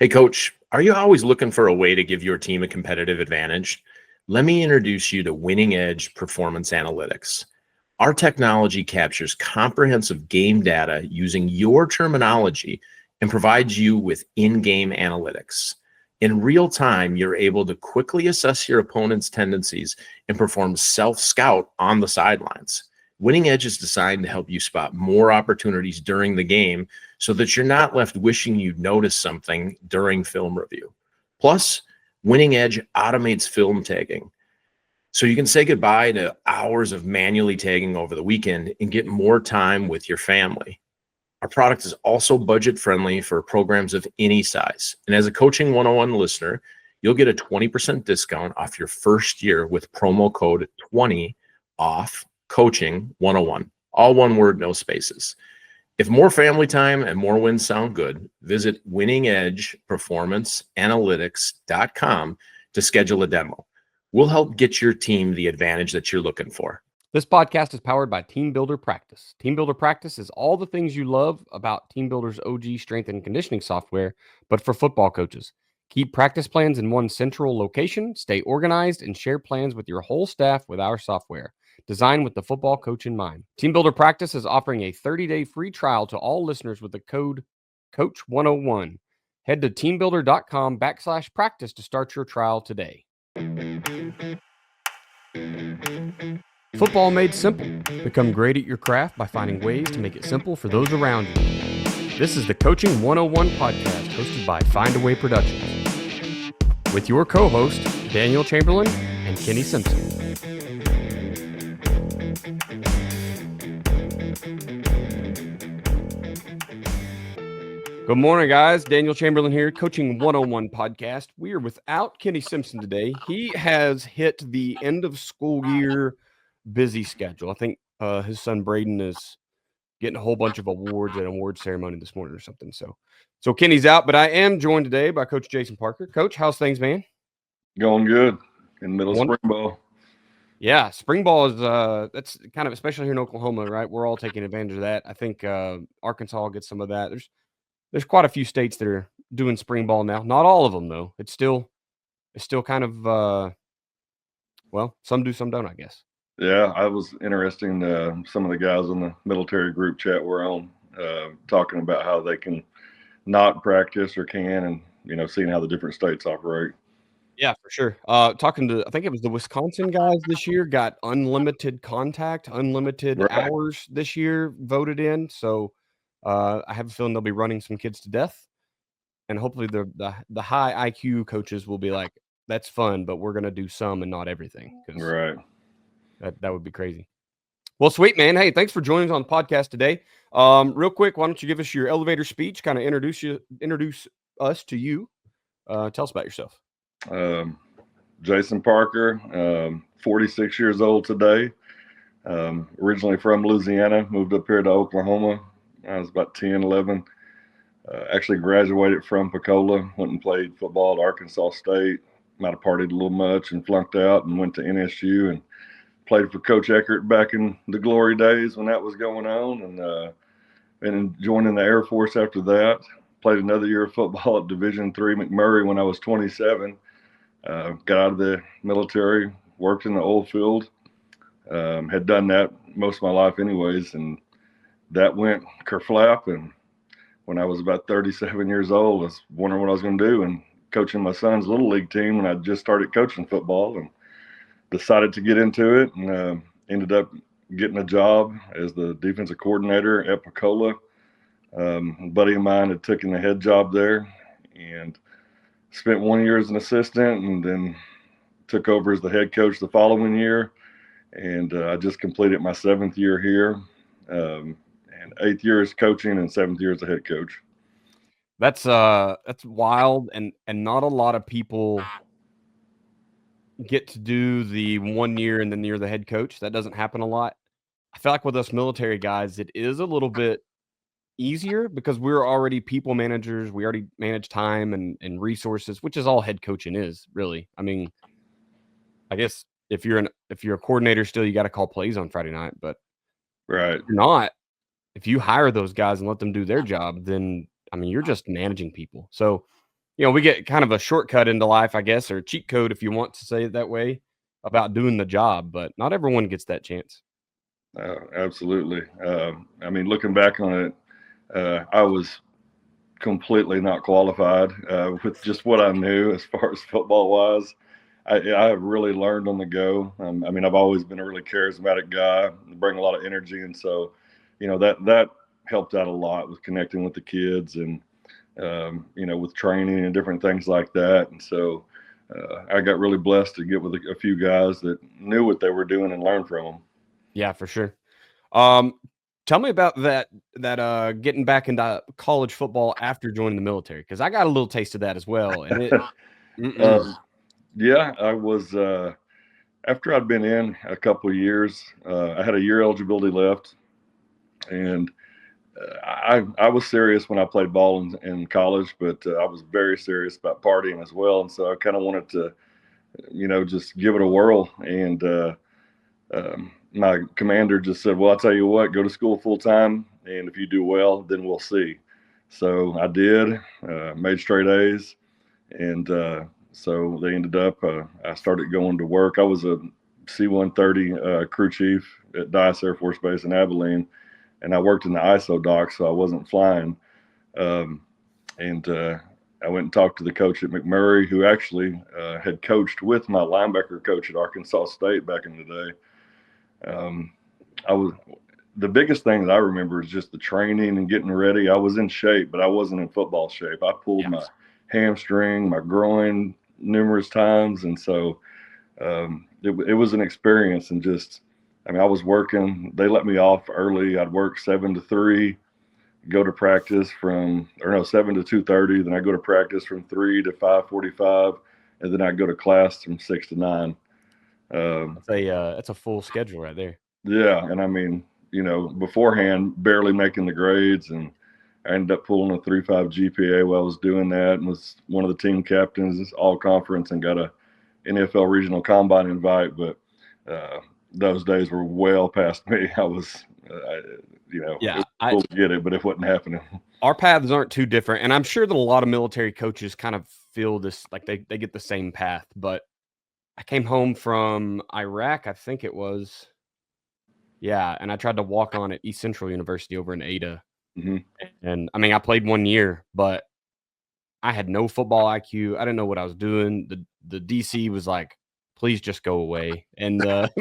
Hey, coach, are you always looking for a way to give your team a competitive advantage? Let me introduce you to Winning Edge Performance Analytics. Our technology captures comprehensive game data using your terminology and provides you with in-game analytics. In real time, you're able to quickly assess your opponent's tendencies and perform self-scout on the sidelines. Winning Edge is designed to help you spot more opportunities during the game so that you're not left wishing you'd noticed something during film review. Plus, Winning Edge automates film tagging, so you can say goodbye to hours of manually tagging over the weekend and get more time with your family. Our product is also budget friendly for programs of any size. And as a Coaching 101 listener, you'll get a 20% discount off your first year with promo code 20 off Coaching 101. All one word, no spaces. If more family time and more wins sound good, visit winningedgeperformanceanalytics.com to schedule a demo. We'll help get your team the advantage that you're looking for. This podcast is powered by Team Builder Practice. Team Builder Practice is all the things you love about Team Builder's OG strength and conditioning software, but for football coaches. Keep practice plans in one central location, stay organized, and share plans with your whole staff with our software, designed with the football coach in mind. Team Builder Practice is offering a 30-day free trial to all listeners with the code COACH101. Head to teambuilder.com/practice to start your trial today. Football made simple. Become great at your craft by finding ways to make it simple for those around you. This is the Coaching 101 podcast hosted by Find a Way Productions with your co-host, Daniel Chamberlain and Kenny Simpson. Good morning, guys. Daniel Chamberlain here, Coaching 101 podcast. We are without Kenny Simpson today. He has hit the end of school year busy schedule. I think his son Braden is getting a whole bunch of awards at an award ceremony this morning or something. So Kenny's out, but I am joined today by Coach Jason Parker. Coach, how's things, man? Going good in the middle of spring ball. Yeah, spring ball is that's kind of, especially here in Oklahoma, right? We're all taking advantage of that. I think Arkansas gets some of that. There's quite a few states that are doing spring ball now. Not all of them though. It's still kind of well, some do, some don't, I guess. Yeah, I was interested in some of the guys in the military group chat we're on talking about how they can not practice or can, and seeing how the different states operate. Yeah, for sure. Talking to, I think it was the Wisconsin guys this year, got unlimited contact, unlimited hours this year voted in. So I have a feeling they'll be running some kids to death, and hopefully the high IQ coaches will be like, "That's fun, but we're gonna do some and not everything." Right. That would be crazy. Well, sweet, man. Hey, thanks for joining us on the podcast today. Real quick, why don't you give us your elevator speech? Kind of introduce us to you. Tell us about yourself. Jason Parker, 46 years old today. Originally from Louisiana, moved up here to Oklahoma. I was about 10, 11. Actually graduated from Pensacola, went and played football at Arkansas State. Might have partied a little much and flunked out, and went to NSU and played for Coach Eckert back in the glory days when that was going on, and joining the Air Force after that. Played another year of football at Division III McMurray when I was 27. Got out of the military, worked in the oil field. Had done that most of my life anyways, and that went kerflap. And when I was about 37 years old, I was wondering what I was going to do, and coaching my son's little league team when I just started coaching football, and decided to get into it, and ended up getting a job as the defensive coordinator at Pensacola. A buddy of mine had taken the head job there and spent 1 year as an assistant, and then took over as the head coach the following year. And I just completed my 7th year here, and 8th year as coaching, and 7th year as a head coach. That's wild, and not a lot of people get to do the 1 year and then you're the head coach. That doesn't happen a lot. I feel like with us military guys, it is a little bit easier because we're already people managers. We already manage time and resources, which is all head coaching is, really. I mean, I guess if you're a coordinator still, you got to call plays on Friday night, but right. If you're not, if you hire those guys and let them do their job, then I mean, you're just managing people. So we get kind of a shortcut into life, I guess, or cheat code, if you want to say it that way, about doing the job, but not everyone gets that chance. Absolutely. I mean, looking back on it, I was completely not qualified with just what I knew as far as football wise. I really learned on the go. I mean, I've always been a really charismatic guy, bring a lot of energy, and so, that helped out a lot with connecting with the kids and with training and different things like that. And so, I got really blessed to get with a few guys that knew what they were doing and learn from them. Yeah, for sure. Tell me about that getting back into college football after joining the military, because I got a little taste of that as well. And yeah, I was after I'd been in a couple of years, I had a year eligibility left, and I was serious when I played ball in college, but I was very serious about partying as well, and so I kind of wanted to, just give it a whirl. And my commander just said, "Well, I'll tell you what, go to school full time, and if you do well, then we'll see." So I did, made straight A's, and so they ended up, I started going to work. I was a C-130 crew chief at Dice Air Force Base in Abilene, and I worked in the ISO dock, so I wasn't flying. And I went and talked to the coach at McMurray, who actually had coached with my linebacker coach at Arkansas State back in the day. The biggest thing that I remember is just the training and getting ready. I was in shape, but I wasn't in football shape. I pulled my hamstring, my groin numerous times. And so it was an experience. And just, I mean, I was working, they let me off early. I'd work 7 to 3, go to practice 7 to 2:30. Then I go to practice from 3 to 5:45. And then I go to class from 6 to 9. That's a full schedule right there. Yeah. And I mean, beforehand, barely making the grades, and I ended up pulling a 3.5 GPA while I was doing that, and was one of the team captains all conference, and got a NFL regional combine invite. But those days were well past me. I was, it was cool to get it, but it wasn't happening. Our paths aren't too different, and I'm sure that a lot of military coaches kind of feel this, like they get the same path. But I came home from Iraq, I think it was. Yeah, and I tried to walk on at East Central University over in Ada. Mm-hmm. And I mean, I played 1 year, but I had no football IQ. I didn't know what I was doing. The DC was like, "Please just go away." And the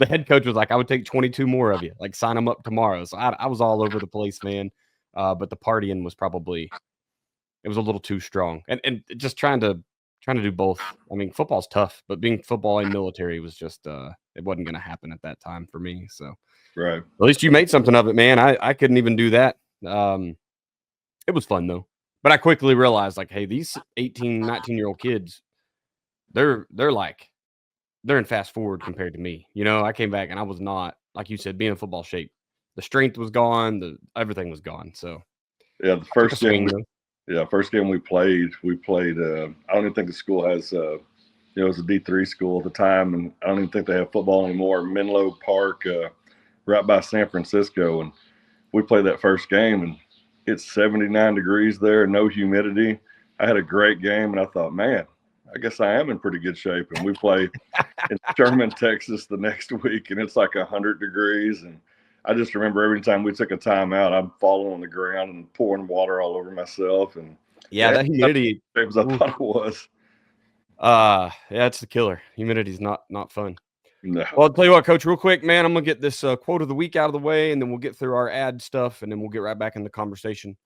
head coach was like, "I would take 22 more of you. Like, sign them up tomorrow." So I was all over the place, man. But the partying was it was a little too strong. And just trying to do both. I mean, football's tough, but being football and military was just it wasn't going to happen at that time for me. So, right. At least you made something of it, man. I couldn't even do that. It was fun though, but I quickly realized, like, hey, these 18, 19-year-old kids, they're in fast forward compared to me. I came back and I was not, like you said, being in football shape. The strength was gone. Everything was gone. So yeah, the first game. First game we played. I don't even think the school has. It was a D3 school at the time, and I don't even think they have football anymore. Menlo Park, right by San Francisco, and we played that first game, and it's 79 degrees there, no humidity. I had a great game, and I thought, man, I guess I am in pretty good shape. And we play in Sherman, Texas the next week, and it's like 100 degrees, and I just remember every time we took a timeout, I'm falling on the ground and pouring water all over myself. And that humidity, as I thought it was. Yeah, it's the killer. Humidity's not fun. No. Well, I'll tell you what, Coach, real quick, man, I'm gonna get this quote of the week out of the way, and then we'll get through our ad stuff, and then we'll get right back in the conversation.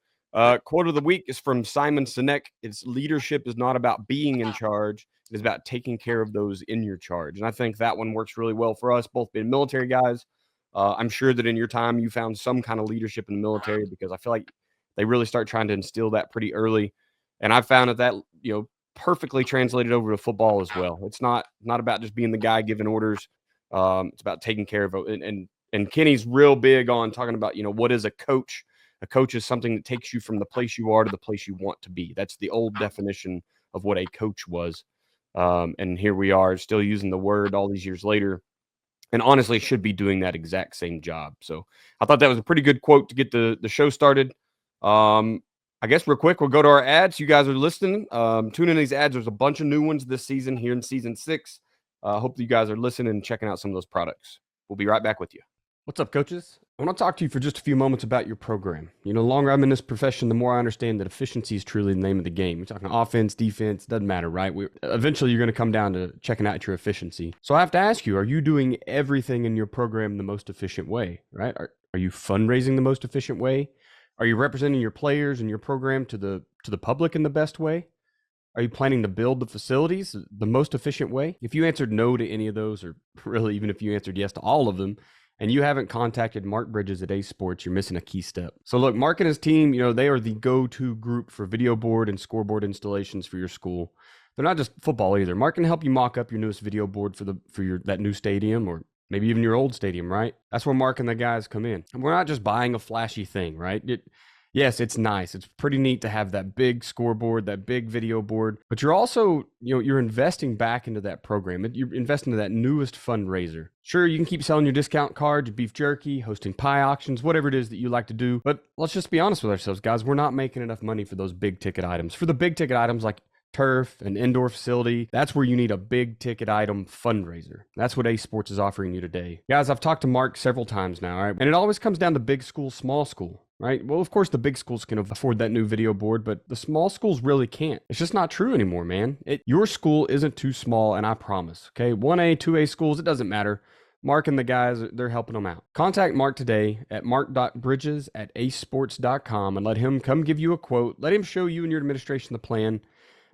Quote of the week is from Simon Sinek. It's leadership is not about being in charge. It is about taking care of those in your charge. And I think that one works really well for us, both being military guys. I'm sure that in your time you found some kind of leadership in the military, because I feel like they really start trying to instill that pretty early. And I found that perfectly translated over to football as well. It's not about just being the guy giving orders. It's about taking care of it. And Kenny's real big on talking about, what is a coach? A coach is something that takes you from the place you are to the place you want to be. That's the old definition of what a coach was. And here we are still using the word all these years later, and honestly should be doing that exact same job. So I thought that was a pretty good quote to get the show started. I guess real quick, we'll go to our ads. You guys are listening. Tune in these ads. There's a bunch of new ones this season here in season 6. Hope that you guys are listening and checking out some of those products. We'll be right back with you. What's up, coaches? I want to talk to you for just a few moments about your program. You know, the longer I'm in this profession, the more I understand that efficiency is truly the name of the game. We're talking offense, defense, doesn't matter, right? Eventually, you're going to come down to checking out your efficiency. So I have to ask you, are you doing everything in your program the most efficient way, right? Are you fundraising the most efficient way? Are you representing your players and your program to the public in the best way? Are you planning to build the facilities the most efficient way? If you answered no to any of those, or really even if you answered yes to all of them, and you haven't contacted Mark Bridges at Ace Sports, you're missing a key step. So look, Mark and his team, you know, they are the go-to group for video board and scoreboard installations for your school. They're not just football either. Mark can help you mock up your newest video board for your that new stadium, or maybe even your old stadium, right? That's where Mark and the guys come in. And we're not just buying a flashy thing, right? Yes, it's nice. It's pretty neat to have that big scoreboard, that big video board, but you're also, you know, you're investing back into that program. You're investing into that newest fundraiser. Sure, you can keep selling your discount cards, your beef jerky, hosting pie auctions, whatever it is that you like to do. But let's just be honest with ourselves, guys. We're not making enough money for those big ticket items. For the big ticket items like turf, an indoor facility, that's where you need a big ticket item fundraiser. That's what Ace Sports is offering you today. Guys, I've talked to Mark several times now, all right? And it always comes down to big school, small school, right? Well, of course, the big schools can afford that new video board, but the small schools really can't. It's just not true anymore, man. Your school isn't too small, and I promise, okay? 1A, 2A schools, it doesn't matter. Mark and the guys, they're helping them out. Contact Mark today at mark.bridges@acesports.com and let him come give you a quote. Let him show you and your administration the plan.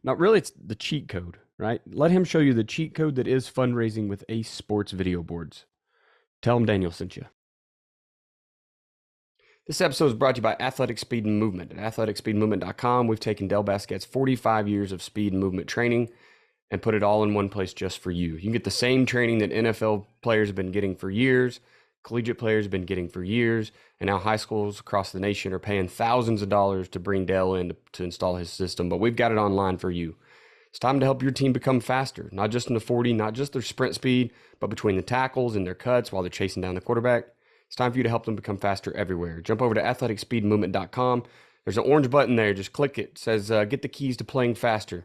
Now, really, it's the cheat code, right? Let him show you the cheat code that is fundraising with Ace Sports video boards. Tell him Daniel sent you. This episode is brought to you by Athletic Speed and Movement. At athleticspeedmovement.com, we've taken Del Basquet's 45 years of speed and movement training and put it all in one place just for you. You can get the same training that NFL players have been getting for years, collegiate players have been getting for years, and now high schools across the nation are paying thousands of dollars to bring Dell in to install his system, but we've got it online for you. It's time to help your team become faster, not just in the 40, not just their sprint speed, but between the tackles and their cuts while they're chasing down the quarterback. It's time for you to help them become faster everywhere. Jump over to athleticspeedmovement.com. There's an orange button there. Just click it. It says, get the keys to playing faster.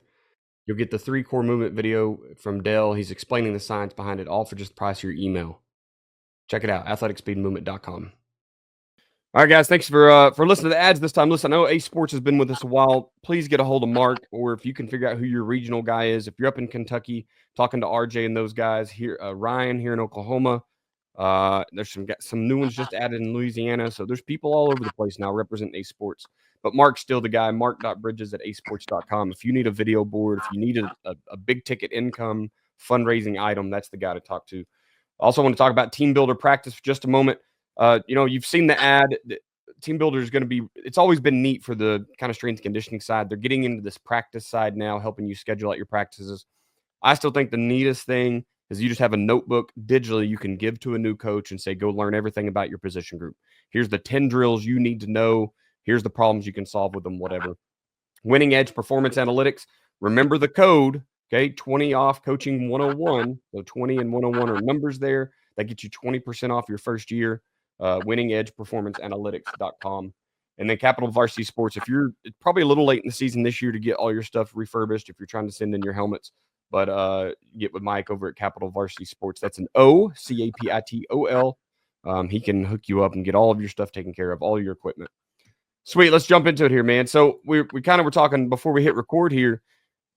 You'll get the 3 core movement video from Dell. He's explaining the science behind it, all for just the price of your email. Check it out, athleticspeedmovement.com. All right, guys, thanks for listening to the ads this time. Listen, I know Ace Sports has been with us a while. Please get a hold of Mark, or if you can figure out who your regional guy is. If you're up in Kentucky, talking to RJ and those guys here, Ryan here in Oklahoma. There's some new ones just added in Louisiana. So there's people all over the place now representing Ace Sports. But Mark's still the guy, mark.bridges@acesports.com. If you need a video board, if you need a big ticket income fundraising item, that's the guy to talk to. I also want to talk about Team Builder practice for just a moment. You've seen the ad. Team Builder is going to be, it's always been neat for the kind of strength and conditioning side. They're getting into this practice side now, helping you schedule out your practices. I still think the neatest thing is you just have a notebook digitally you can give to a new coach and say, go learn everything about your position group. Here's the 10 drills you need to know. Here's the problems you can solve with them, whatever. Winning Edge Performance Analytics. Remember the code, okay? 20 off Coaching 101. So 20 and 101 are numbers there. That gets you 20% off your first year. winningedgeperformanceanalytics.com. And then Capital Varsity Sports. It's probably a little late in the season this year to get all your stuff refurbished if you're trying to send in your helmets. But get with Mike over at Capital Varsity Sports. That's an OCAPITOL. He can hook you up and get all of your stuff taken care of, all your equipment. Sweet. Let's jump into it here, man. So we kind of were talking before we hit record here,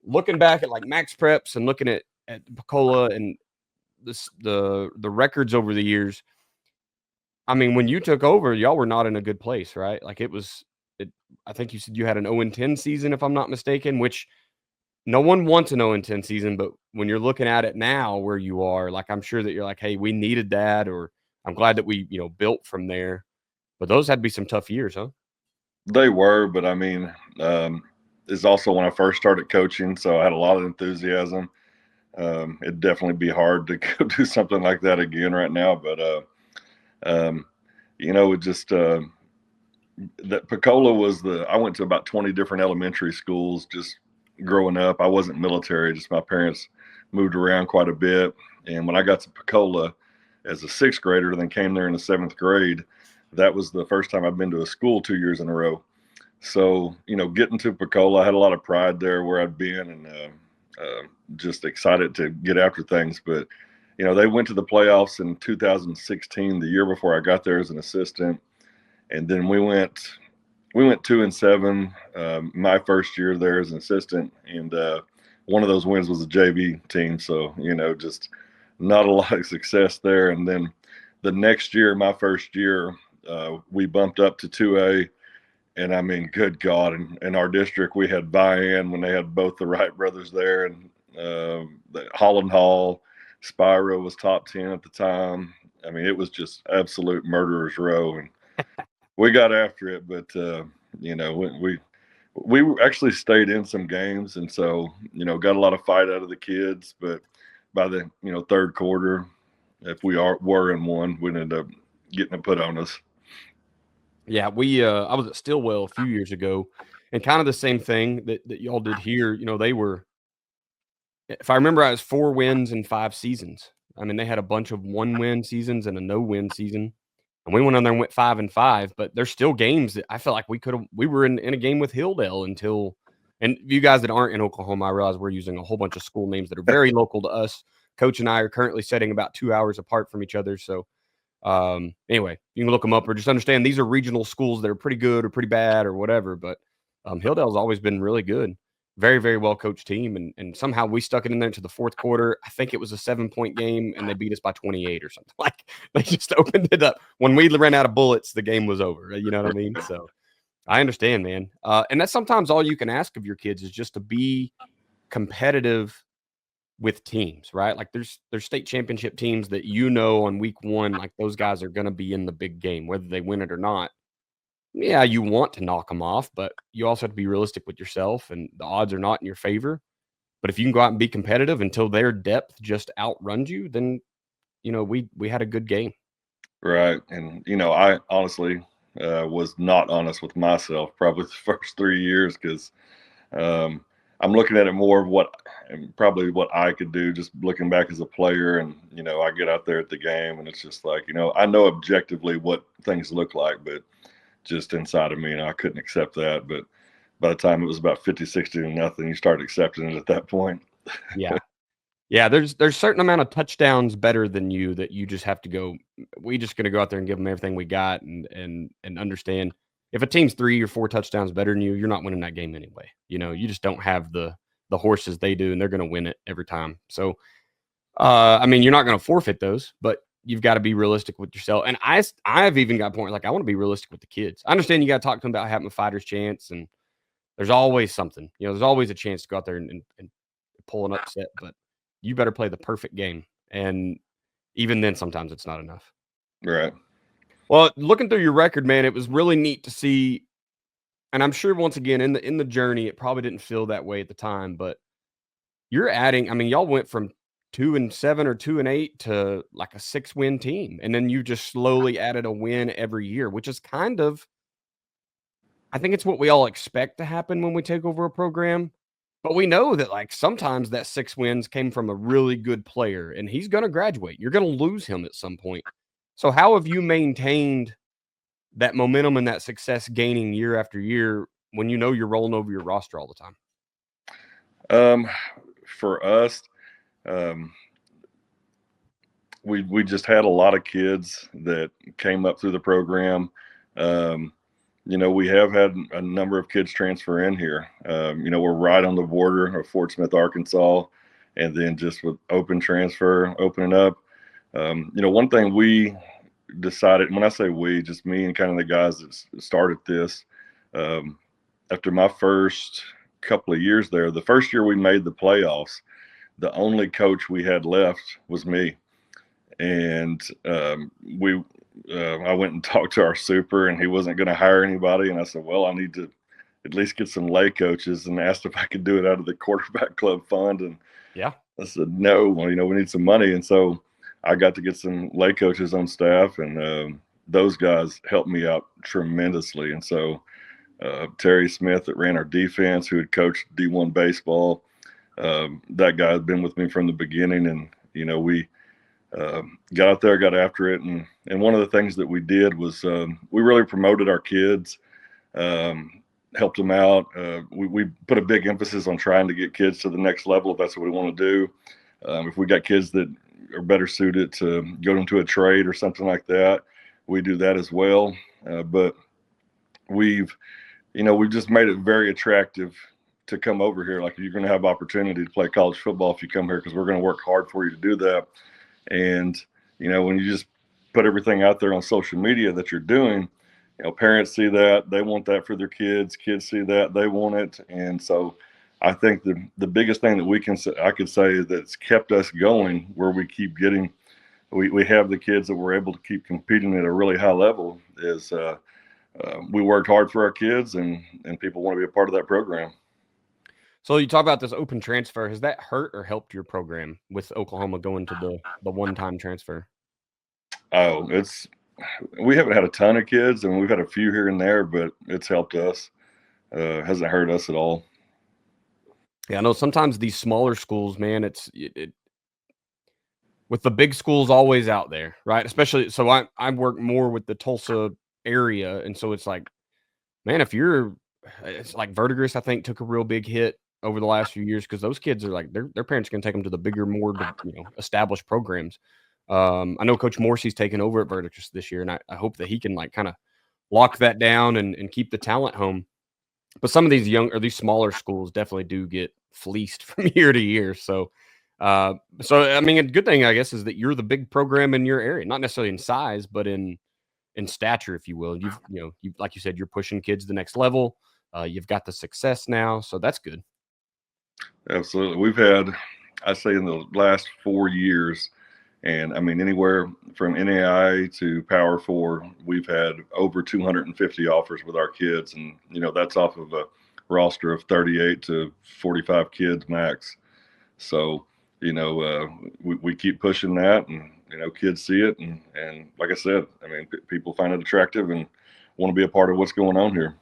looking back at like Max Preps and looking at Picola and the records over the years. I mean, when you took over, y'all were not in a good place, right? Like I think you said you had an 0-10 season, if I'm not mistaken, which no one wants an 0-10 season, but when you're looking at it now where you are, like, I'm sure that you're like, hey, we needed that, or I'm glad that we, built from there. But those had to be some tough years, huh? They were, but I mean, it's also when I first started coaching, so I had a lot of enthusiasm. It'd definitely be hard to go do something like that again right now, but it just that Picola was I went to about 20 different elementary schools just growing up. I wasn't military, just my parents moved around quite a bit. And when I got to Picola as a 6th grader, then came there in the 7th grade, that was the first time I've been to a school 2 years in a row. So, getting to Pensacola, I had a lot of pride there where I'd been, and just excited to get after things. But, they went to the playoffs in 2016, the year before I got there as an assistant. And then we went 2-7 my first year there as an assistant. And one of those wins was a JV team. So, just not a lot of success there. And then the next year, my first year, we bumped up to 2A. And I mean, good God, in our district, we had buy-in when they had both the Wright brothers there, and the Holland Hall, Spyro was top 10 at the time. I mean, it was just absolute murderer's row, and we got after it. But we actually stayed in some games, and so got a lot of fight out of the kids. But by the third quarter, if we were in one, we ended up getting it put on us. Yeah, I was at Stillwell a few years ago, and kind of the same thing that y'all did here. They were, if I remember, I was 4 wins in 5 seasons. I mean, they had a bunch of 1-win seasons and a no-win season, and we went on there and went 5-5. But there's still games that I felt like we were in a game with Hilldale until. And you guys that aren't in Oklahoma, I realize we're using a whole bunch of school names that are very local to us. Coach and I are currently sitting about 2 hours apart from each other, so. Anyway, you can look them up or just understand these are regional schools that are pretty good or pretty bad or whatever. But Hilldale's always been really good. Very, very well coached team. And somehow we stuck it in there to the fourth quarter. I think it was a 7-point game and they beat us by 28 or something. Like they just opened it up. When we ran out of bullets, the game was over. You know what I mean? So I understand, man. And that's sometimes all you can ask of your kids is just to be competitive with teams, right? Like there's state championship teams that on week 1, like those guys are going to be in the big game, whether they win it or not. Yeah, you want to knock them off, but you also have to be realistic with yourself, and the odds are not in your favor. But if you can go out and be competitive until their depth just outruns you, then we had a good game. Right, and I honestly was not honest with myself probably the first 3 years because. I'm looking at it more of what I could do, just looking back as a player. And, I get out there at the game and it's just like, I know objectively what things look like, but just inside of me, I couldn't accept that. But by the time it was about 50-60 to nothing, you start accepting it at that point. Yeah. Yeah. There's a certain amount of touchdowns better than you that you just have to go. We just going to go out there and give them everything we got and understand. If a team's 3 or 4 touchdowns better than you, you're not winning that game anyway. You just don't have the horses they do, and they're going to win it every time. So, I mean, you're not going to forfeit those, but you've got to be realistic with yourself. And I've even got point like I want to be realistic with the kids. I understand you got to talk to them about having a fighter's chance, and there's always something. There's always a chance to go out there and pull an upset, but you better play the perfect game. And even then, sometimes it's not enough. Right. Well, looking through your record, man, it was really neat to see. And I'm sure once again in the journey, it probably didn't feel that way at the time, but you're adding, I mean, y'all went from 2-7 or 2-8 to like a 6-win team. And then you just slowly added a win every year, which is kind of, I think it's what we all expect to happen when we take over a program. But we know that like sometimes that 6 wins came from a really good player and he's going to graduate. You're going to lose him at some point. So how have you maintained that momentum and that success gaining year after year when you're rolling over your roster all the time? For us, we just had a lot of kids that came up through the program. We have had a number of kids transfer in here. We're right on the border of Fort Smith, Arkansas, and then just with opening up. One thing we decided, when I say we, just me and kind of the guys that started this, after my first couple of years there, the first year we made the playoffs, the only coach we had left was me. And I went and talked to our super, and he wasn't going to hire anybody. And I said, well, I need to at least get some lay coaches, and asked if I could do it out of the quarterback club fund. And yeah, I said, no, we need some money. And so I got to get some lay coaches on staff, and those guys helped me out tremendously. And so Terry Smith that ran our defense, who had coached D1 baseball, that guy had been with me from the beginning. And, we got out there, got after it. And one of the things that we did was we really promoted our kids. helped them out. We put a big emphasis on trying to get kids to the next level if that's what we want to do. If we got kids that are better suited to go into a trade or something like that, we do that as well. But we've just made it very attractive to come over here. Like, you're going to have opportunity to play college football if you come here, because we're going to work hard for you to do that. And, when you just put everything out there on social media that you're doing, parents see that, they want that for their kids see that, they want it. And so I think the biggest thing that I could say that's kept us going, where we keep getting, we have the kids that we're able to keep competing at a really high level, is we worked hard for our kids, and people want to be a part of that program. So you talk about this open transfer. Has that hurt or helped your program with Oklahoma going to the one-time transfer? Oh, we haven't had a ton of kids, and we've had a few here and there, but it's helped us. Hasn't hurt us at all. Yeah, I know sometimes these smaller schools, man, it with the big schools always out there, right? Especially, so I work more with the Tulsa area, and so it's like, man, it's like Verdigris, I think, took a real big hit over the last few years, because those kids are like, their parents can take them to the bigger, more established programs. I know Coach Morrissey's taken over at Verdigris this year, and I hope that he can like kind of lock that down and keep the talent home. But some of these these smaller schools definitely do get fleeced from year to year. So I mean, a good thing, I guess, is that you're the big program in your area, not necessarily in size, but in stature, if you will. You've like you said, you're pushing kids to the next level. You've got the success now, so that's good. Absolutely. We've had, I say, in the last 4 years, and I mean, anywhere from NAI to Power 4, we've had over 250 offers with our kids. And, that's off of a roster of 38 to 45 kids max. So, we keep pushing that, and, kids see it. And like I said, I mean, people find it attractive and want to be a part of what's going on here.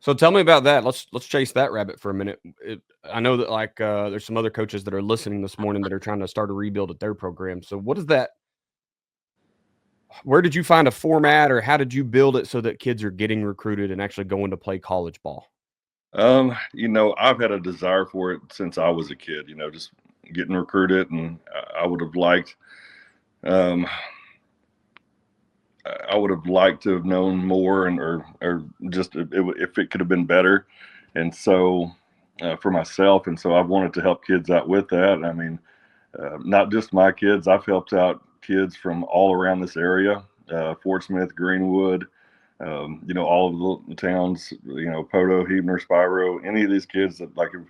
So tell me about that. Let's chase that rabbit for a minute. I know that there's some other coaches that are listening this morning that are trying to start a rebuild at their program. So what is that? Where did you find a format, or how did you build it so that kids are getting recruited and actually going to play college ball? I've had a desire for it since I was a kid, just getting recruited, and I would have liked, to have known more, or just if it could have been better. And so for myself, and so I've wanted to help kids out with that. I mean, not just my kids, I've helped out kids from all around this area, Fort Smith, Greenwood, all of the towns, Poto, Heebner, Spiro, any of these kids that, like, if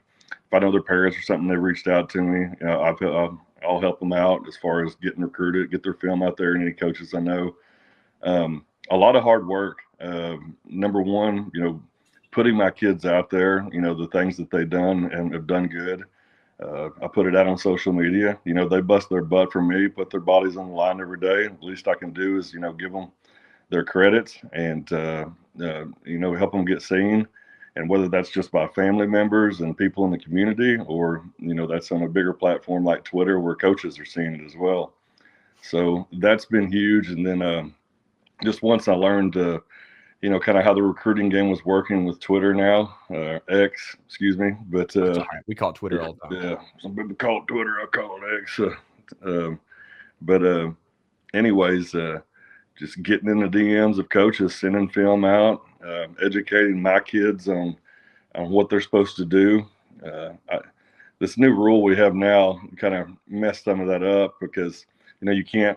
I know their parents or something, they reached out to me, I'll help them out as far as getting recruited, get their film out there, and any coaches I know. A lot of hard work. Number one, putting my kids out there, the things that they've done and have done good. I put it out on social media. They bust their butt for me, put their bodies on the line every day. The least I can do is, give them their credits and, help them get seen. And whether that's just by family members and people in the community, or, that's on a bigger platform like Twitter, where coaches are seeing it as well. So that's been huge. And then just once I learned, kind of how the recruiting game was working with Twitter now, X, excuse me. But right. We call it Twitter all the time. Yeah, some people call it Twitter, I call it X. But anyways, just getting in the DMs of coaches, sending film out, educating my kids on what they're supposed to do. This new rule we have now kind of messed some of that up, because you can't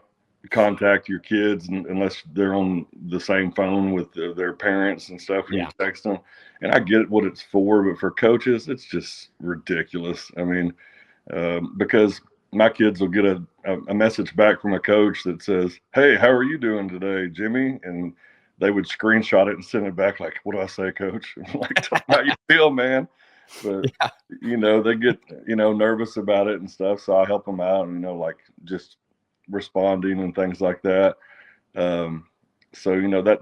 contact your kids unless they're on the same phone with their parents and stuff, and you text them. And I get what it's for, but for coaches, it's just ridiculous. I mean, because my kids will get a message back from a coach that says, "Hey, how are you doing today, Jimmy?" And they would screenshot it and send it back like, "What do I say, coach?" I'm like, "Tell me how you feel, man." But they get nervous about it and stuff, so I help them out, and like just responding and things like that. So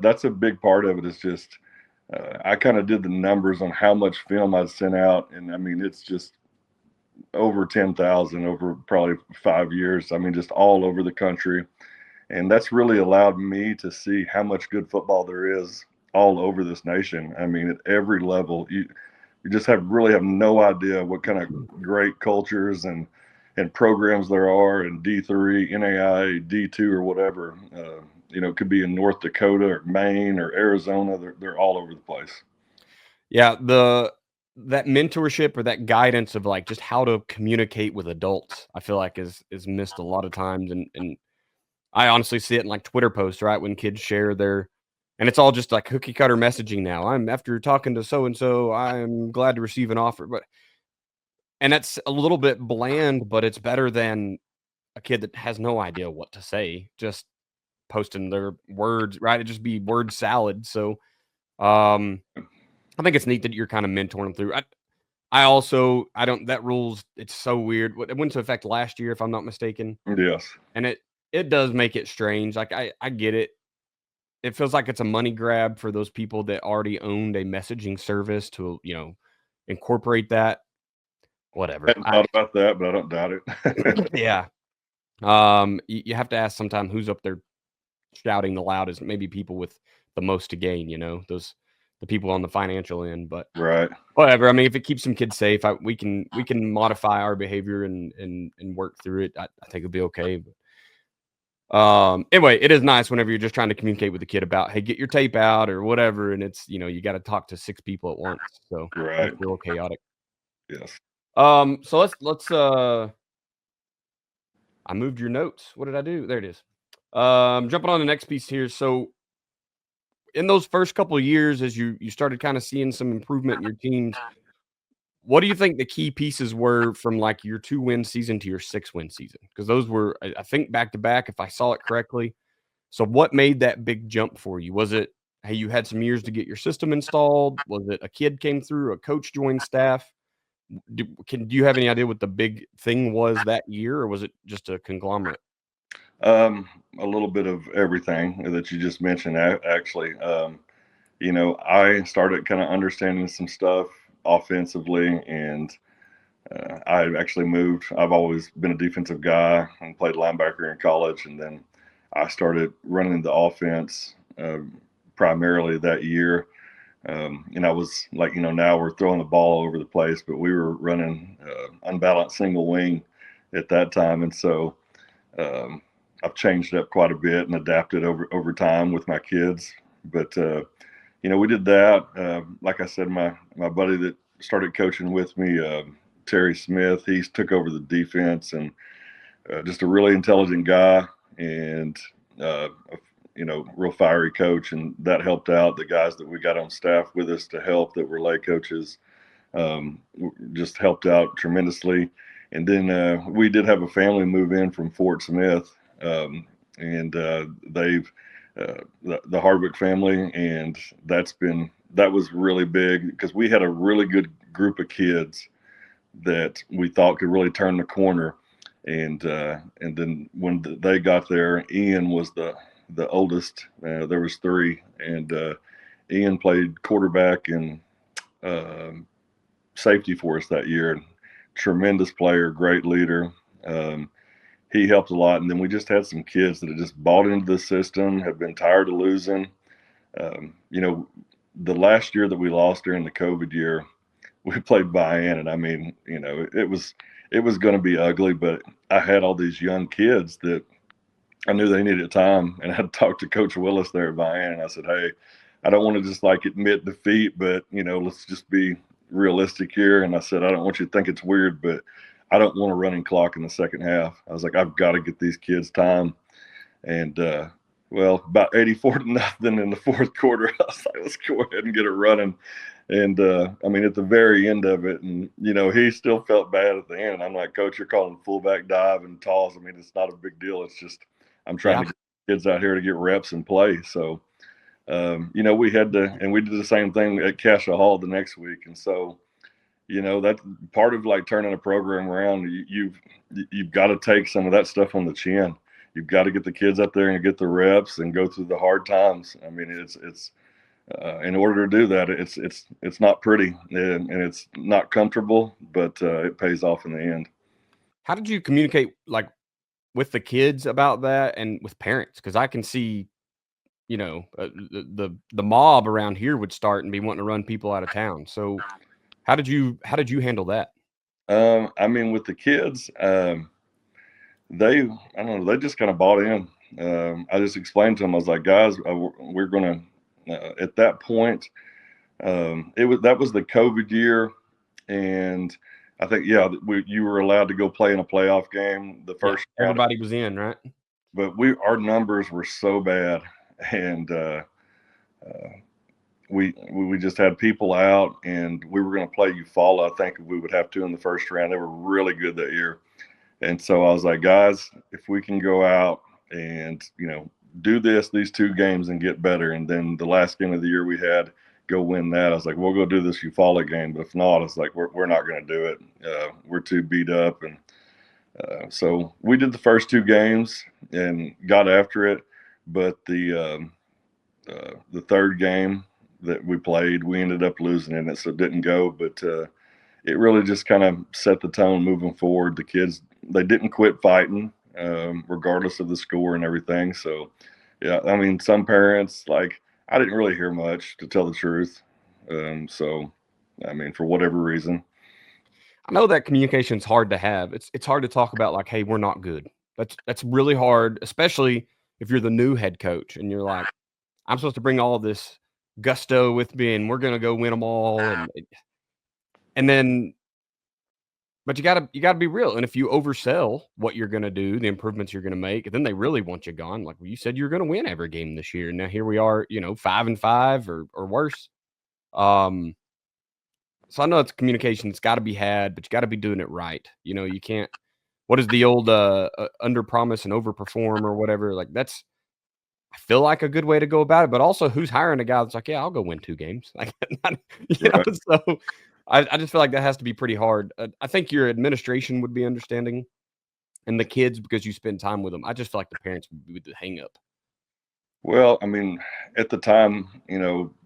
that's a big part of it. Is just I kind of did the numbers on how much film I'd sent out, and I mean, it's just over 10,000 over probably 5 years. I mean, just all over the country. And that's really allowed me to see how much good football there is all over this nation. I mean, at every level, you just really have no idea what kind of great cultures and programs there are in D3, NAI, D2, or whatever. It could be in North Dakota or Maine or Arizona. They're all over the place. Yeah, that mentorship or that guidance of like just how to communicate with adults, I feel like is missed a lot of times, and I honestly see it in like Twitter posts, right? When kids share and it's all just like cookie cutter messaging now. After talking to so and so, I'm glad to receive an offer, and that's a little bit bland, but it's better than a kid that has no idea what to say, just posting their words, right? It'd just be word salad. So, I think it's neat that you're kind of mentoring them through. I don't, that rules, it's so weird. It went into effect last year, if I'm not mistaken. Yes. And it does make it strange. Like I get it. It feels like it's a money grab for those people that already owned a messaging service to, incorporate that. Whatever. I hadn't thought about that, but I don't doubt it. Yeah. You have to ask sometime who's up there shouting the loudest. Maybe people with the most to gain, the people on the financial end. But Right. whatever. I mean, if it keeps some kids safe, we can modify our behavior and work through it. I think it'll be okay. But anyway, it is nice whenever you're just trying to communicate with the kid about, hey, get your tape out or whatever, and it's you got to talk to 6 people at once, so Right. it's real chaotic. Yes. So let's I moved your notes. What did I do? There it is. Jumping on the next piece here. So in those first couple of years, as you started kind of seeing some improvement in your teams, what do you think the key pieces were from like your 2-win season to your 6-win season? Because those were, I think, back to back, if I saw it correctly. So what made that big jump for you? Was it, hey, you had some years to get your system installed? Was it a kid came through, a coach joined staff? Do you have any idea what the big thing was that year, or was it just a conglomerate? A little bit of everything that you just mentioned, actually. I started kind of understanding some stuff offensively, and I actually moved. I've always been a defensive guy and played linebacker in college, and then I started running the offense primarily that year. And I was like, now we're throwing the ball all over the place, but we were running unbalanced single wing at that time, and so I've changed up quite a bit and adapted over time with my kids. But we did that. Like I said, my buddy that started coaching with me, Terry Smith, he took over the defense, and just a really intelligent guy, and real fiery coach, and that helped out. The guys that we got on staff with us to help that were lay coaches just helped out tremendously. And then we did have a family move in from Fort Smith, and they've the Hardwick family, and that was really big because we had a really good group of kids that we thought could really turn the corner. And then when they got there, Ian was the oldest. There was 3, and Ian played quarterback and safety for us that year. Tremendous player, great leader. He helped a lot. And then we just had some kids that had just bought into the system, have been tired of losing. The last year that we lost during the COVID year, we played Vian, and I mean, it was going to be ugly, but I had all these young kids that I knew they needed time, and I talked to Coach Willis there at Vian, and I said, hey, I don't want to just like admit defeat, but let's just be realistic here. And I said, I don't want you to think it's weird, but I don't want a running clock in the second half. I was like, I've got to get these kids time. And about 84-0 in the fourth quarter, I was like, let's go ahead and get it running. And at the very end of it, and he still felt bad at the end. I'm like, Coach, you're calling fullback dive and toss. I mean, it's not a big deal. It's just I'm trying to get kids out here to get reps and play. So we had to, and we did the same thing at Cassia Hall the next week. And so that's part of like turning a program around. You've got to take some of that stuff on the chin. You've got to get the kids out there and get the reps and go through the hard times. I mean, it's in order to do that, it's not pretty, and it's not comfortable, but it pays off in the end. How did you communicate like with the kids about that and with parents? Because I can see the mob around here would start and be wanting to run people out of town. So how did you handle that? I mean, with the kids, I don't know, they just kind of bought in. I just explained to them, I was like, guys, we're going to, at that point, that was the COVID year. And I think, you were allowed to go play in a playoff game the first round. Everybody was in, right? But our numbers were so bad. And we just had people out, and we were going to play Eufaula. I think we would have to in the first round. They were really good that year. And so I was like, guys, if we can go out and, do these 2 games and get better, and then the last game of the year we had, go win that. I was like, we'll go do this Eufaula game. But if not, it's like, we're not going to do it. We're too beat up. And so we did the first 2 games and got after it. But the third game that we played, we ended up losing in it, so it didn't go. But it really just kind of set the tone moving forward. The kids, they didn't quit fighting, regardless of the score and everything. So, yeah, I mean, some parents, like, I didn't really hear much, to tell the truth. So, I mean, for whatever reason. I know that communication's hard to have. It's hard to talk about, like, hey, we're not good. That's really hard, especially if you're the new head coach and you're like, I'm supposed to bring all this gusto with me and we're going to go win them all. And then, but you gotta be real. And if you oversell what you're going to do, the improvements you're going to make, then they really want you gone. Like, well, you said you're going to win every game this year. And now here we are, 5-5 or worse. So I know it's communication. It's got to be had, but you got to be doing it right. You can't, what is the old under promise and over perform or whatever? Like, that's, I feel like a good way to go about it, but also who's hiring a guy that's like, yeah, I'll go win 2 games. Like, so I just feel like that has to be pretty hard. I think your administration would be understanding, and the kids, because you spend time with them. I just feel like the parents would be the hang up. Well, I mean, at the time,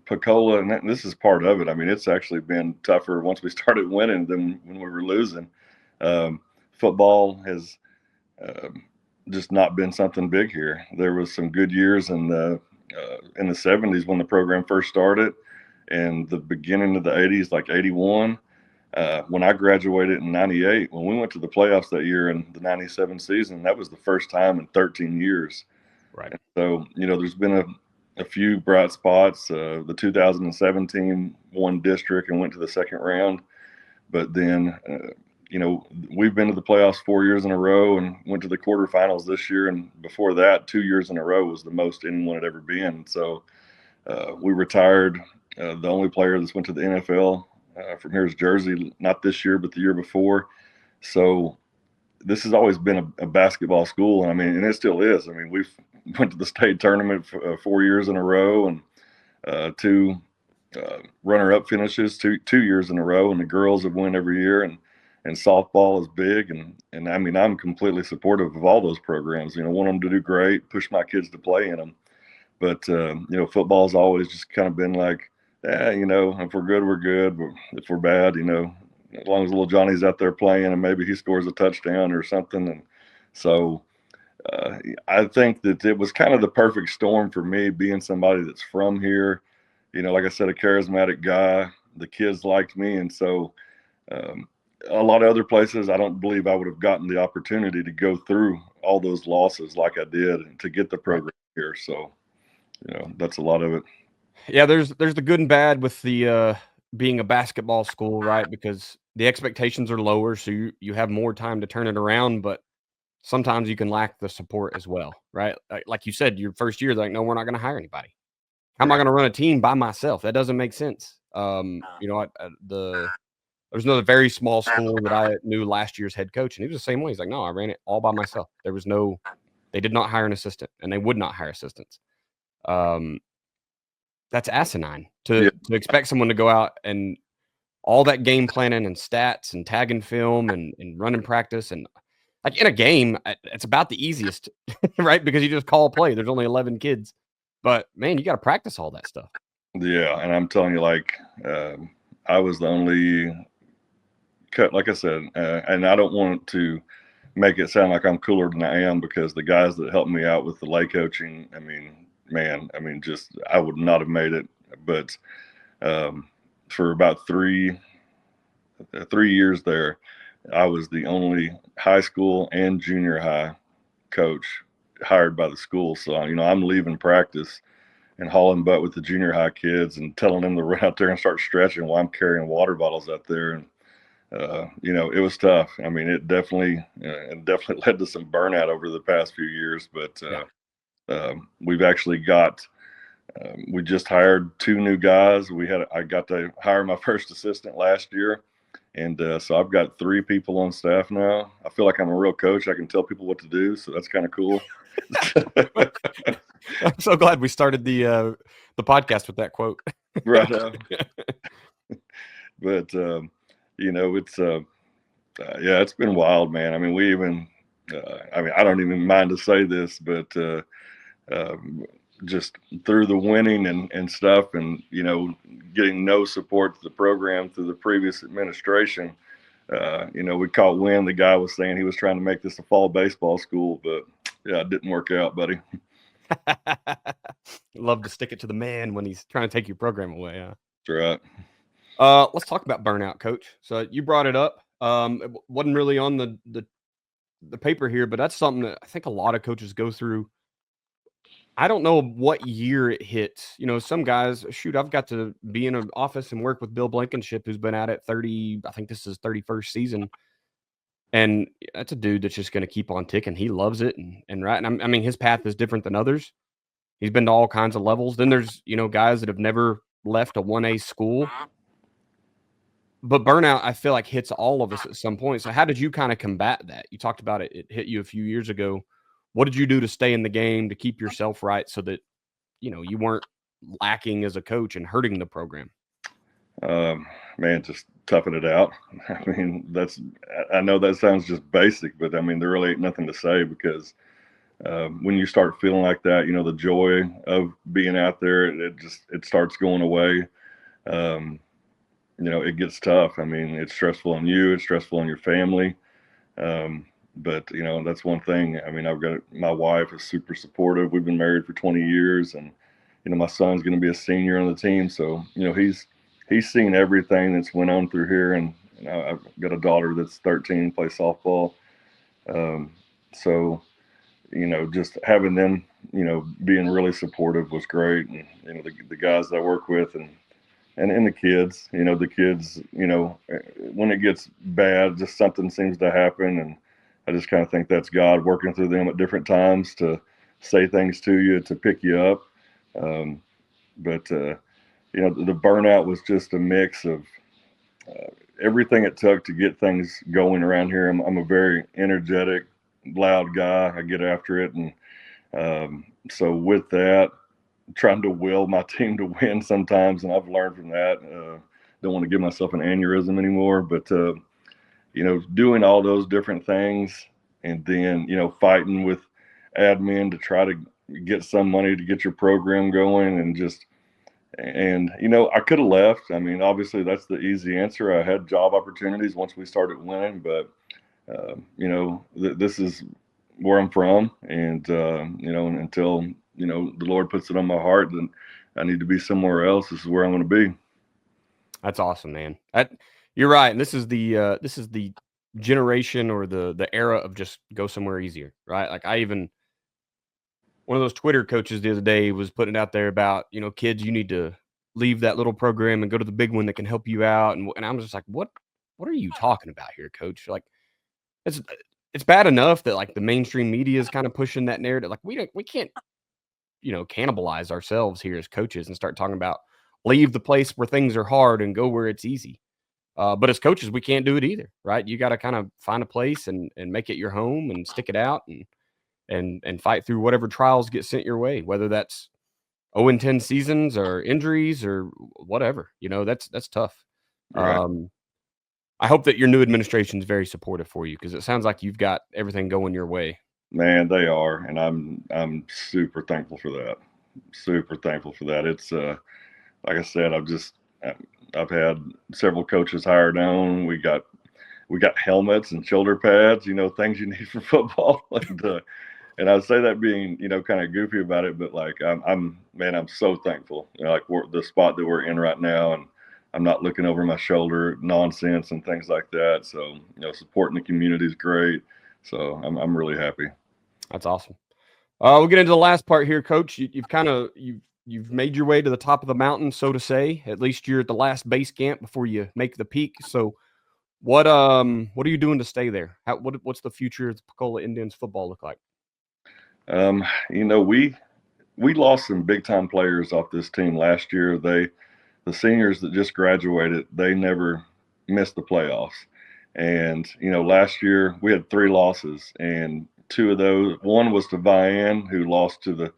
Picola, and this is part of it. I mean, it's actually been tougher once we started winning than when we were losing. Football has just not been something big here. There was some good years in the 70s when the program first started, and the beginning of the 80s, like 81. When I graduated in 98, when we went to the playoffs that year in the 97 season, that was the first time in 13 years. Right. And so, there's been a few bright spots. The 2017 won district and went to the second round. But then, we've been to the playoffs 4 years in a row and went to the quarterfinals this year. And before that, 2 years in a row was the most anyone had ever been. So we retired. The only player that's went to the NFL from here is Jersey, not this year, but the year before. So this has always been a basketball school. And I mean, and it still is. I mean, we've went to the state tournament for 4 years in a row, and 2 runner-up finishes 2 years in a row. And the girls have won every year. And softball is big. And I mean, I'm completely supportive of all those programs. Want them to do great, push my kids to play in them. But, football's always just kind of been like, if we're good, we're good. But if we're bad, as long as little Johnny's out there playing and maybe he scores a touchdown or something. And so I think that it was kind of the perfect storm for me, being somebody that's from here. Like I said, a charismatic guy. The kids liked me. And so a lot of other places, I don't believe I would have gotten the opportunity to go through all those losses like I did and to get the program here. So, that's a lot of it. Yeah, there's the good and bad with the being a basketball school, right? Because the expectations are lower, so you have more time to turn it around, but sometimes you can lack the support as well, right? Like you said, your first year, like, no, we're not going to hire anybody. How am I going to run a team by myself? That doesn't make sense. There's another very small school that I knew last year's head coach, and he was the same way. He's like, no, I ran it all by myself. They did not hire an assistant, and they would not hire assistants. That's asinine to expect someone to go out and all that game planning and stats and tagging film and running practice. And like in a game, it's about the easiest, right? Because you just call a play. There's only 11 kids, but man, you got to practice all that stuff. Yeah. And I'm telling you, like, I was the only cut, like I said, and I don't want to make it sound like I'm cooler than I am, because the guys that helped me out with the lay coaching, I mean, man, I mean, just I would not have made it. But for about 3 years there, I was the only high school and junior high coach hired by the school. So, I'm leaving practice and hauling butt with the junior high kids and telling them to run out there and start stretching while I'm carrying water bottles out there. And, it was tough. I mean, it definitely led to some burnout over the past few years, but we've actually got, we just hired 2 new guys. I got to hire my first assistant last year. And so I've got 3 people on staff now. I feel like I'm a real coach. I can tell people what to do. So that's kind of cool. I'm so glad we started the podcast with that quote. Right now. But, it's been wild, man. I mean, I don't even mind to say this, but just through the winning and stuff and, getting no support to the program through the previous administration, we caught wind. The guy was saying he was trying to make this a fall baseball school, but yeah, it didn't work out, buddy. Love to stick it to the man when he's trying to take your program away. Huh? That's right. Let's talk about burnout, Coach. So you brought it up. It wasn't really on the paper here, but that's something that I think a lot of coaches go through. I don't know what year it hits. Some guys, I've got to be in an office and work with Bill Blankenship, who's been at it 30, I think this is 31st season. And that's a dude that's just going to keep on ticking. He loves it. And right. And I mean, his path is different than others. He's been to all kinds of levels. Then there's, guys that have never left a 1A school. But burnout, I feel like, hits all of us at some point. So how did you kind of combat that? You talked about it. It hit you a few years ago. What did you do to stay in the game, to keep yourself right so that, you weren't lacking as a coach and hurting the program? Man, just toughing it out. I mean, I know that sounds just basic, but I mean, there really ain't nothing to say because when you start feeling like that, the joy of being out there, it starts going away. It gets tough. I mean, it's stressful on you, it's stressful on your family. But that's one thing. I mean, my wife is super supportive. We've been married for 20 years and, my son's going to be a senior on the team. So, he's seen everything that's went on through here. And I've got a daughter that's 13, plays softball. So, just having them, being really supportive was great. And, the guys that I work with and the kids, when it gets bad, just something seems to happen. And I just kind of think that's God working through them at different times to say things to you, to pick you up. But the burnout was just a mix of everything it took to get things going around here. I'm a very energetic, loud guy. I get after it. And so with that, trying to will my team to win sometimes, and I've learned from that. Don't want to give myself an aneurysm anymore, but doing all those different things and then, fighting with admin to try to get some money to get your program going and I could have left. I mean, obviously that's the easy answer. I had job opportunities once we started winning, but this is where I'm from. And, until, the Lord puts it on my heart, then I need to be somewhere else. This is where I'm going to be. That's awesome, man. You're right. And this is the generation or the era of just go somewhere easier, right? Like one of those Twitter coaches the other day was putting it out there about, kids, you need to leave that little program and go to the big one that can help you out. And I'm just like, what are you talking about here, coach? Like, it's bad enough that like the mainstream media is kind of pushing that narrative. Like we can't, cannibalize ourselves here as coaches and start talking about leave the place where things are hard and go where it's easy. But as coaches, we can't do it either, right? You got to kind of find a place and make it your home and stick it out and fight through whatever trials get sent your way, whether that's 0-10 seasons or injuries or whatever. That's tough. Right. I hope that your new administration is very supportive for you because it sounds like you've got everything going your way. Man, they are, and I'm super thankful for that. Super thankful for that. It's like I said, I've had several coaches hired on. We got helmets and shoulder pads, things you need for football. And And I say that being, kind of goofy about it, but like I'm so thankful. Like the spot that we're in right now, and I'm not looking over my shoulder, nonsense and things like that. So supporting the community is great. So I'm really happy. That's awesome. We'll get into the last part here, Coach. You've made your way to the top of the mountain, so to say. At least you're at the last base camp before you make the peak. So, what are you doing to stay there? What's the future of the Pensacola Indians football look like? We lost some big time players off this team last year. The seniors that just graduated, they never missed the playoffs. And last year we had 3 losses, and 2 of those, one was to Vian, who lost to the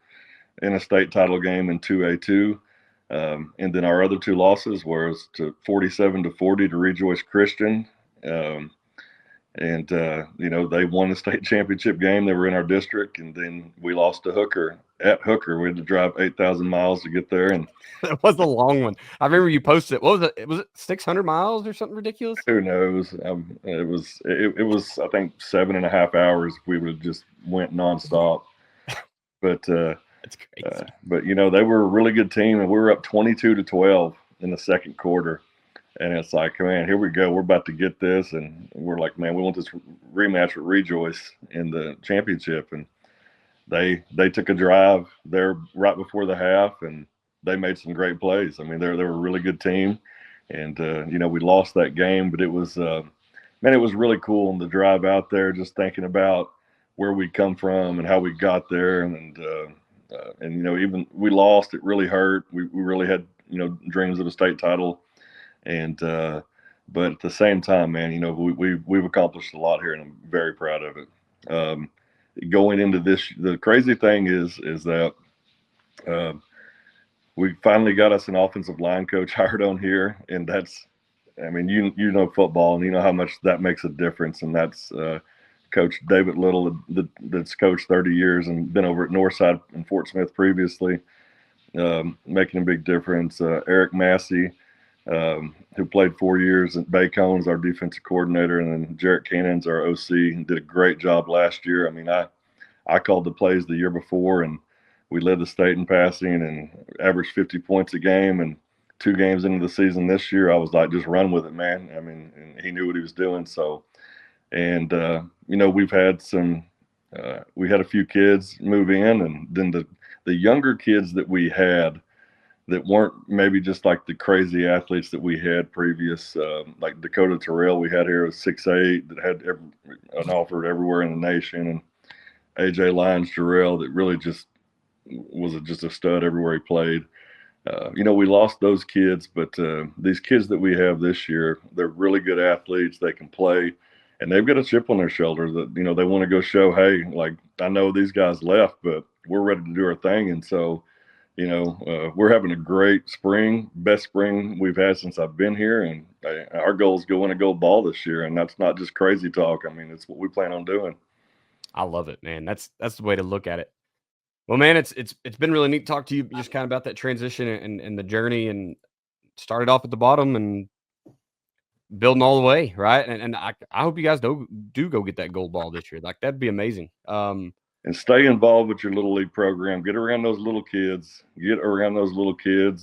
in-a-state title game in 2A2. And then our other 2 losses was to 47-40 to Rejoice Christian. They won the state championship game. They were in our district, and then we lost to Hooker at Hooker. We had to drive 8,000 miles to get there, and that was a long one. I remember you posted. What was it? Was it 600 miles or something ridiculous? Who knows? It was I think 7.5 hours. We would have just went nonstop. But that's crazy. But they were a really good team, and we were up 22-12 in the second quarter. And it's like, man, here we go. We're about to get this. And we're like, man, we want this rematch with Rejoice in the championship. And they took a drive there right before the half, and they made some great plays. I mean, they were a really good team. And, we lost that game, but it was, it was really cool on the drive out there, just thinking about where we come from and how we got there. And even we lost, it really hurt. We really had, dreams of a state title. And but at the same time, man, we've accomplished a lot here, and I'm very proud of it. Going into this, the crazy thing is that we finally got us an offensive line coach hired on here, and that's, I mean, you know football, and you know how much that makes a difference, and that's Coach David Little, that's coached 30 years and been over at Northside and Fort Smith previously, making a big difference. Eric Massey, who played 4 years at Bacon's, our defensive coordinator, and then Jarrett Cannon's our OC, and did a great job last year. I mean, I called the plays the year before, and we led the state in passing and averaged 50 points a game. And 2 games into the season this year, I was like, just run with it, man. I mean, and he knew what he was doing. So, and we've had we had a few kids move in, and then the younger kids that we had that weren't maybe just like the crazy athletes that we had previous, like Dakota Terrell we had here was 6'8", that had an offer everywhere in the nation, and AJ Lyons Jarrell that really just was just a stud everywhere he played. We lost those kids, but these kids that we have this year, they're really good athletes. They can play, and they've got a chip on their shoulder that, they want to go show, hey, like, I know these guys left, but we're ready to do our thing. And so, we're having a great spring, best spring we've had since I've been here. And our goal is to win a gold ball this year. And that's not just crazy talk. I mean, it's what we plan on doing. I love it, man. That's the way to look at it. Well, man, it's been really neat to talk to you just kind of about that transition and the journey, and started off at the bottom and building all the way, right? And I hope you guys do go get that gold ball this year. Like, that'd be amazing. And stay involved with your little league program. Get around those little kids.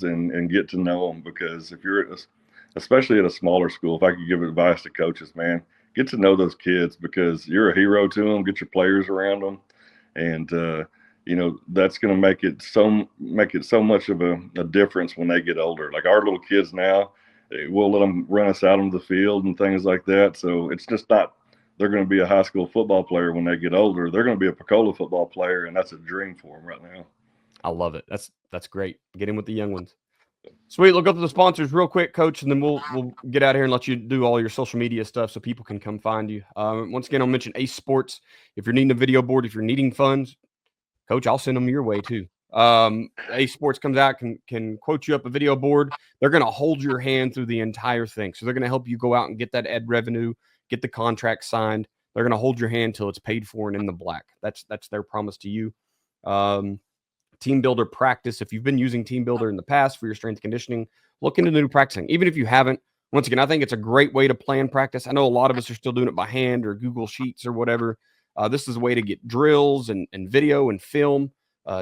And get to know them, because if you're especially at a smaller school, if I could give advice to coaches, man, get to know those kids, because you're a hero to them. Get your players around them, and that's going to make it so much of a difference when they get older. Like our little kids now, we'll let them run us out on the field and things like that. So it's just not, they're going to be a high school football player when they get older. They're going to be a Pensacola football player, and that's a dream for them right now. I love it. That's great. Get in with the young ones. Sweet. Look up to the sponsors real quick, Coach, and then we'll get out here and let you do all your social media stuff so people can come find you. Once again, I'll mention Ace Sports. If you're needing a video board, if you're needing funds, Coach, I'll send them your way too. Ace Sports comes out, can quote you up a video board. They're going to hold your hand through the entire thing. So they're going to help you go out and get that ed revenue, get the contract signed. They're going to hold your hand till it's paid for and in the black. That's their promise to you. Team Builder practice. If you've been using Team Builder in the past for your strength conditioning, look into new practicing. Even if you haven't, once again, I think it's a great way to plan practice. I know a lot of us are still doing it by hand or Google Sheets or whatever. This is a way to get drills and video and film,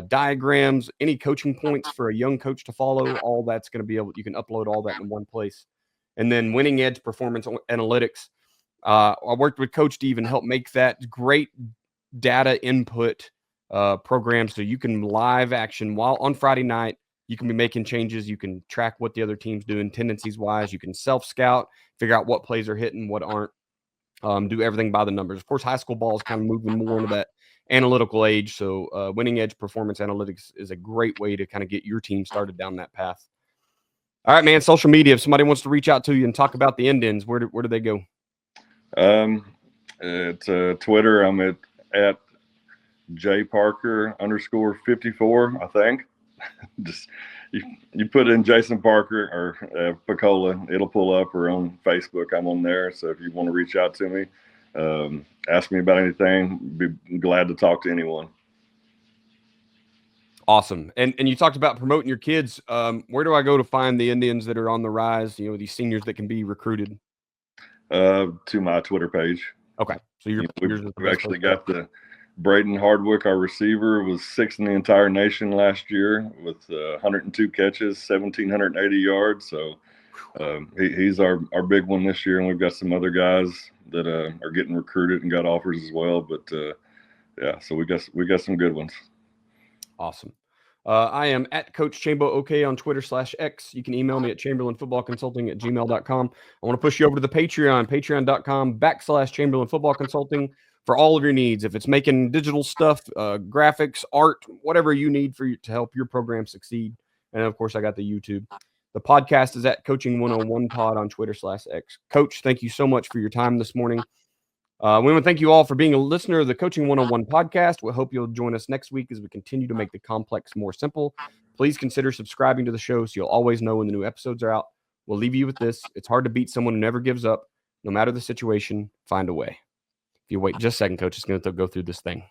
diagrams, any coaching points for a young coach to follow. All that's going to be able, you can upload all that in one place. And then Winning Edge Performance Analytics. I worked with Coach to even help make that great data input program, so you can live action while on Friday night. You can be making changes. You can track what the other team's doing tendencies wise. You can self scout, figure out what plays are hitting, what aren't. Do everything by the numbers. Of course, high school ball is kind of moving more into that analytical age. So Winning Edge Performance Analytics is a great way to kind of get your team started down that path. All right, man. Social media. If somebody wants to reach out to you and talk about the Indians, where do they go? It's Twitter. I'm at jparker_54, I think. Just you put in Jason Parker or Picola, it'll pull up, or on Facebook, I'm on there. So if you want to reach out to me, ask me about anything, be glad to talk to anyone. Awesome. And you talked about promoting your kids. Where do I go to find the Indians that are on the rise? You know, these seniors that can be recruited. To my Twitter page. Okay. So we've actually got the Braden Hardwick, our receiver, was 6th in the entire nation last year with 102 catches, 1,780 yards. So he's our big one this year, and we've got some other guys that are getting recruited and got offers as well. But yeah, so we got some good ones. Awesome. I am at Coach Chambo OK on Twitter/X. You can email me at chamberlainfootballconsulting@gmail.com. I want to push you over to the Patreon, patreon.com/chamberlainfootballconsulting for all of your needs. If it's making digital stuff, graphics, art, whatever you need to help your program succeed. And of course, I got the YouTube. The podcast is at Coaching 101 Pod on Twitter/X. Coach, thank you so much for your time this morning. We want to thank you all for being a listener of the Coaching 101 podcast. We hope you'll join us next week as we continue to make the complex more simple. Please consider subscribing to the show so you'll always know when the new episodes are out. We'll leave you with this. It's hard to beat someone who never gives up. No matter the situation, find a way. If you wait just a second, Coach, it's going to go through this thing.